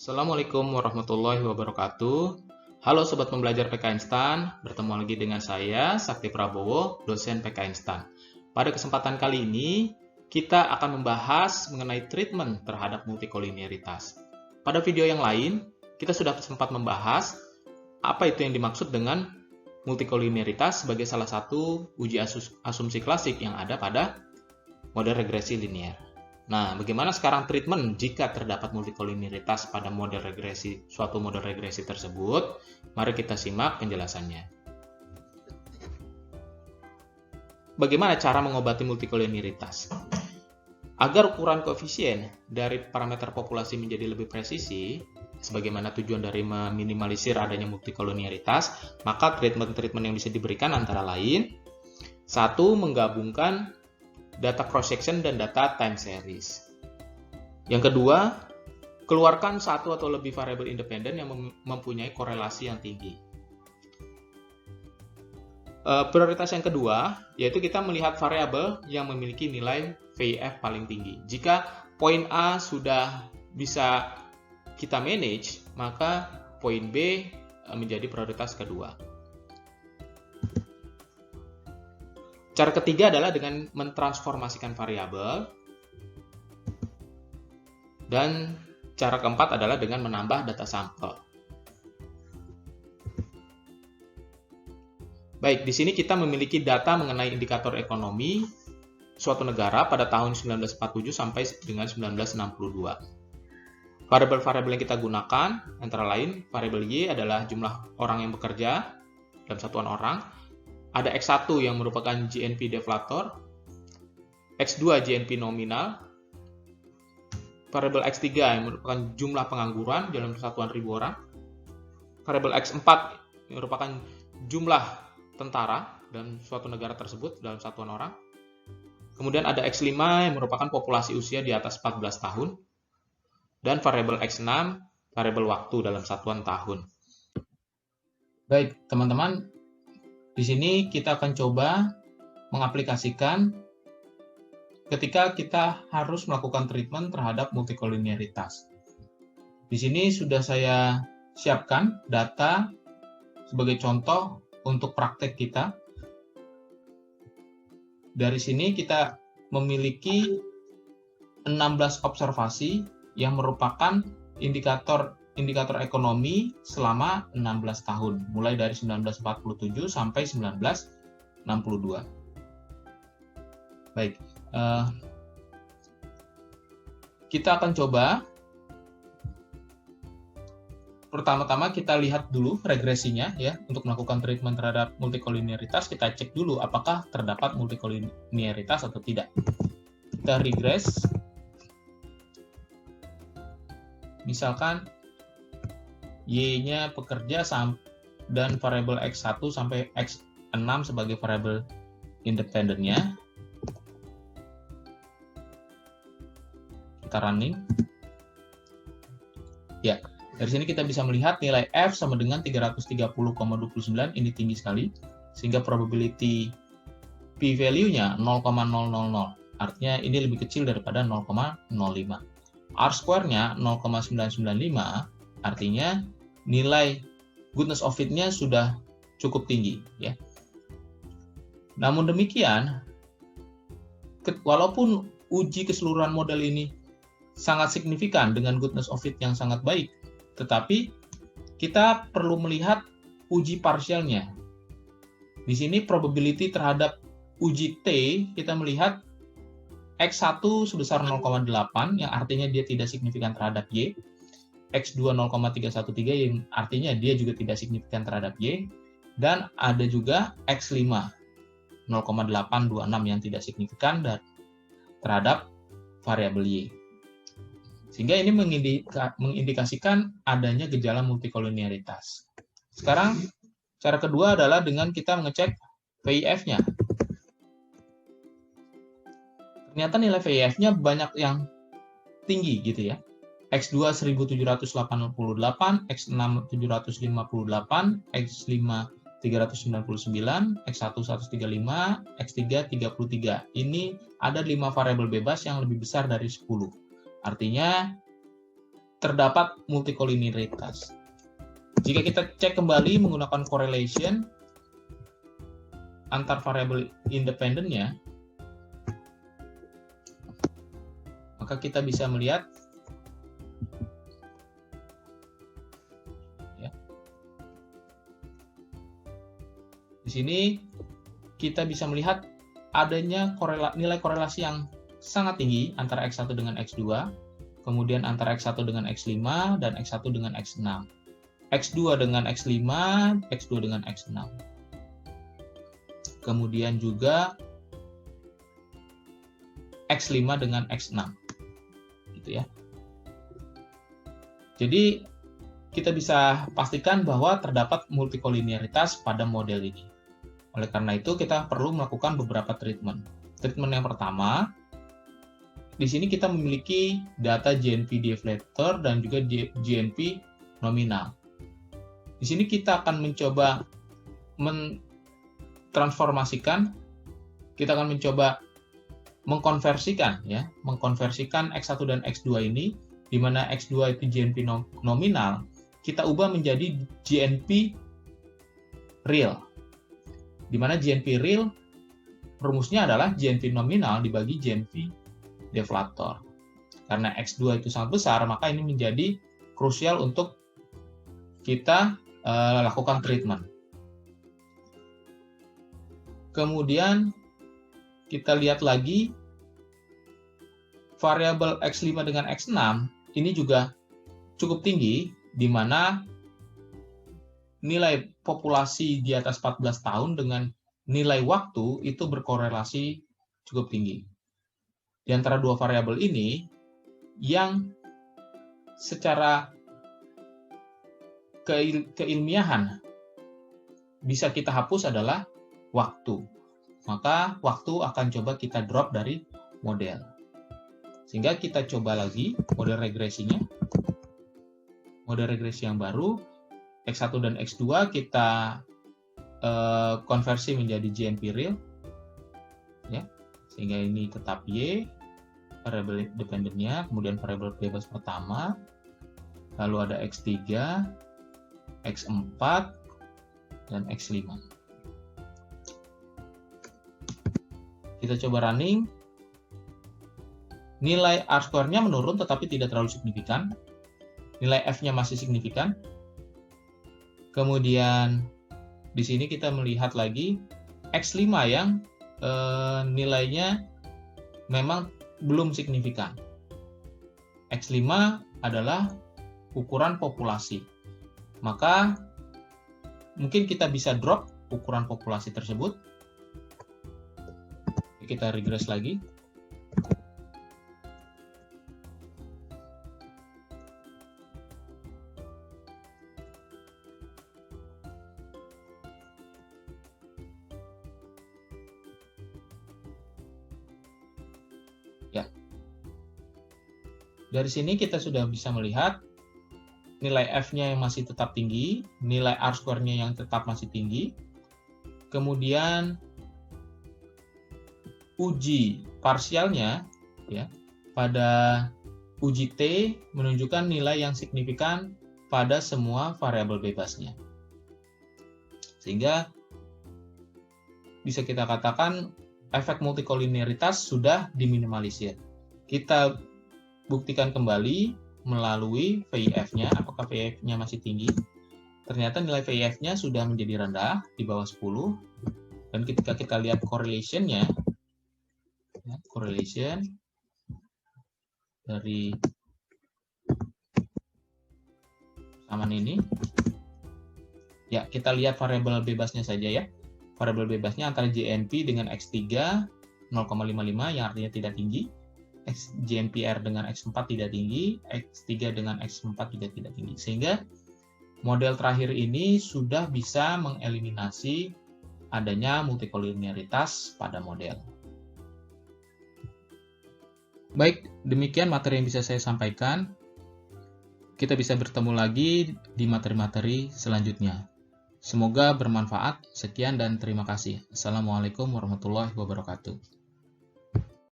Assalamualaikum warahmatullahi wabarakatuh. Halo Sobat Pembelajar PK Instan, bertemu lagi dengan saya, Sakti Prabowo, dosen PK Instan. Pada kesempatan kali ini, kita akan membahas mengenai treatment terhadap multikolinearitas. Pada video yang lain, kita sudah sempat membahas apa itu yang dimaksud dengan multikolinearitas sebagai salah satu uji asumsi klasik yang ada pada model regresi linear. Nah, bagaimana sekarang treatment jika terdapat multikolinearitas pada suatu model regresi tersebut? Mari kita simak penjelasannya. Bagaimana cara mengobati multikolinearitas? Agar ukuran koefisien dari parameter populasi menjadi lebih presisi, sebagaimana tujuan dari meminimalisir adanya multikolinearitas, maka treatment-treatment yang bisa diberikan antara lain, satu, menggabungkan data cross-section dan data time series. Yang kedua, keluarkan satu atau lebih variabel independen yang mempunyai korelasi yang tinggi. Prioritas yang kedua, yaitu kita melihat variabel yang memiliki nilai VIF paling tinggi. Jika poin A sudah bisa kita manage, maka poin B menjadi prioritas kedua. Cara ketiga adalah dengan mentransformasikan variabel. Dan cara keempat adalah dengan menambah data sampel. Baik, di sini kita memiliki data mengenai indikator ekonomi suatu negara pada tahun 1947 sampai dengan 1962. Variabel-variabel yang kita gunakan antara lain variabel Y adalah jumlah orang yang bekerja dalam satuan orang. Ada X1 yang merupakan GNP deflator, X2 GNP nominal, variabel X3 yang merupakan jumlah pengangguran dalam satuan ribu orang, variabel X4 yang merupakan jumlah tentara dalam suatu negara tersebut dalam satuan orang, kemudian ada X5 yang merupakan populasi usia di atas 14 tahun, dan variabel X6 variabel waktu dalam satuan tahun. Baik, teman-teman. Di sini kita akan coba mengaplikasikan ketika kita harus melakukan treatment terhadap multikolinearitas. Di sini sudah saya siapkan data sebagai contoh untuk praktek kita. Dari sini kita memiliki 16 observasi yang merupakan indikator ekonomi selama 16 tahun, mulai dari 1947 sampai 1962. Baik, kita akan coba. Pertama-tama kita lihat dulu regresinya ya, untuk melakukan treatment terhadap multikolinearitas. Kita cek dulu apakah terdapat multikolinearitas atau tidak. Kita regres. Misalkan Y-nya pekerja dan variabel X1 sampai X6 sebagai variabel independennya. Kita running. Ya, dari sini kita bisa melihat nilai F sama dengan 330,29, ini tinggi sekali. Sehingga probability p-value-nya 0,000. Artinya ini lebih kecil daripada 0,05. R-square-nya 0,995, artinya nilai goodness of fit-nya sudah cukup tinggi ya. Namun demikian, walaupun uji keseluruhan model ini sangat signifikan dengan goodness of fit yang sangat baik, tetapi kita perlu melihat uji parsialnya. Di sini probability terhadap uji T kita melihat X1 sebesar 0,8 yang artinya dia tidak signifikan terhadap Y. X2 0,313 yang artinya dia juga tidak signifikan terhadap Y, dan ada juga X5 0,826 yang tidak signifikan terhadap variabel Y. Sehingga ini mengindikasikan adanya gejala multikolinearitas. Sekarang cara kedua adalah dengan kita mengecek VIF-nya. Ternyata nilai VIF-nya banyak yang tinggi gitu ya. X2 1788, X6 758, X5 399, X1 135, X3 33. Ini ada 5 variabel bebas yang lebih besar dari 10. Artinya terdapat multikolinearitas. Jika kita cek kembali menggunakan correlation antar variabel independennya, maka kita bisa melihat ya, di sini kita bisa melihat adanya nilai korelasi yang sangat tinggi antara X1 dengan X2, kemudian antara X1 dengan X5, dan X1 dengan X6. X2 dengan X5, X2 dengan X6. Kemudian juga X5 dengan X6. Gitu ya. Jadi kita bisa pastikan bahwa terdapat multikolinearitas pada model ini. Oleh karena itu kita perlu melakukan beberapa treatment. Treatment yang pertama, di sini kita memiliki data GNP deflator dan juga GNP nominal. Di sini kita akan mencoba mentransformasikan, kita akan mencoba mengkonversikan X1 dan X2 ini, di mana X2 itu GNP nominal, kita ubah menjadi GNP real. Di mana GNP real rumusnya adalah GNP nominal dibagi GNP deflator. Karena X2 itu sangat besar, maka ini menjadi krusial untuk kita lakukan treatment. Kemudian kita lihat lagi variabel X5 dengan X6 ini juga cukup tinggi, di mana nilai populasi di atas 14 tahun dengan nilai waktu itu berkorelasi cukup tinggi. Di antara dua variabel ini, yang secara keilmiahan bisa kita hapus adalah waktu. Maka waktu akan coba kita drop dari model. Sehingga kita coba lagi model regresinya. Model regresi yang baru, X1 dan X2 kita konversi menjadi GNP real. Ya. Sehingga ini tetap Y, variabel independennya, kemudian variabel bebas pertama, lalu ada X3, X4, dan X5. Kita coba running. Nilai R-square-nya menurun tetapi tidak terlalu signifikan. Nilai F-nya masih signifikan. Kemudian di sini kita melihat lagi X5 yang nilainya memang belum signifikan. X5 adalah ukuran populasi. Maka mungkin kita bisa drop ukuran populasi tersebut. Kita regress lagi. Ya. Dari sini kita sudah bisa melihat nilai F-nya yang masih tetap tinggi, nilai R-square-nya yang tetap masih tinggi. Kemudian uji parsialnya ya, pada uji T menunjukkan nilai yang signifikan pada semua variabel bebasnya. Sehingga bisa kita katakan efek multikolinearitas sudah diminimalisir. Kita buktikan kembali melalui VIF-nya, apakah VIF-nya masih tinggi. Ternyata nilai VIF-nya sudah menjadi rendah, di bawah 10. Dan ketika kita lihat correlation-nya, correlation dari samaan ini, ya kita lihat variabel bebasnya saja ya. Variabel bebasnya antara GNP dengan X3 0,55 yang artinya tidak tinggi, GNPR dengan X4 tidak tinggi, X3 dengan X4 juga tidak tinggi. Sehingga model terakhir ini sudah bisa mengeliminasi adanya multikolinearitas pada model. Baik, demikian materi yang bisa saya sampaikan. Kita bisa bertemu lagi di materi-materi selanjutnya. Semoga bermanfaat. Sekian dan terima kasih. Assalamualaikum warahmatullahi wabarakatuh.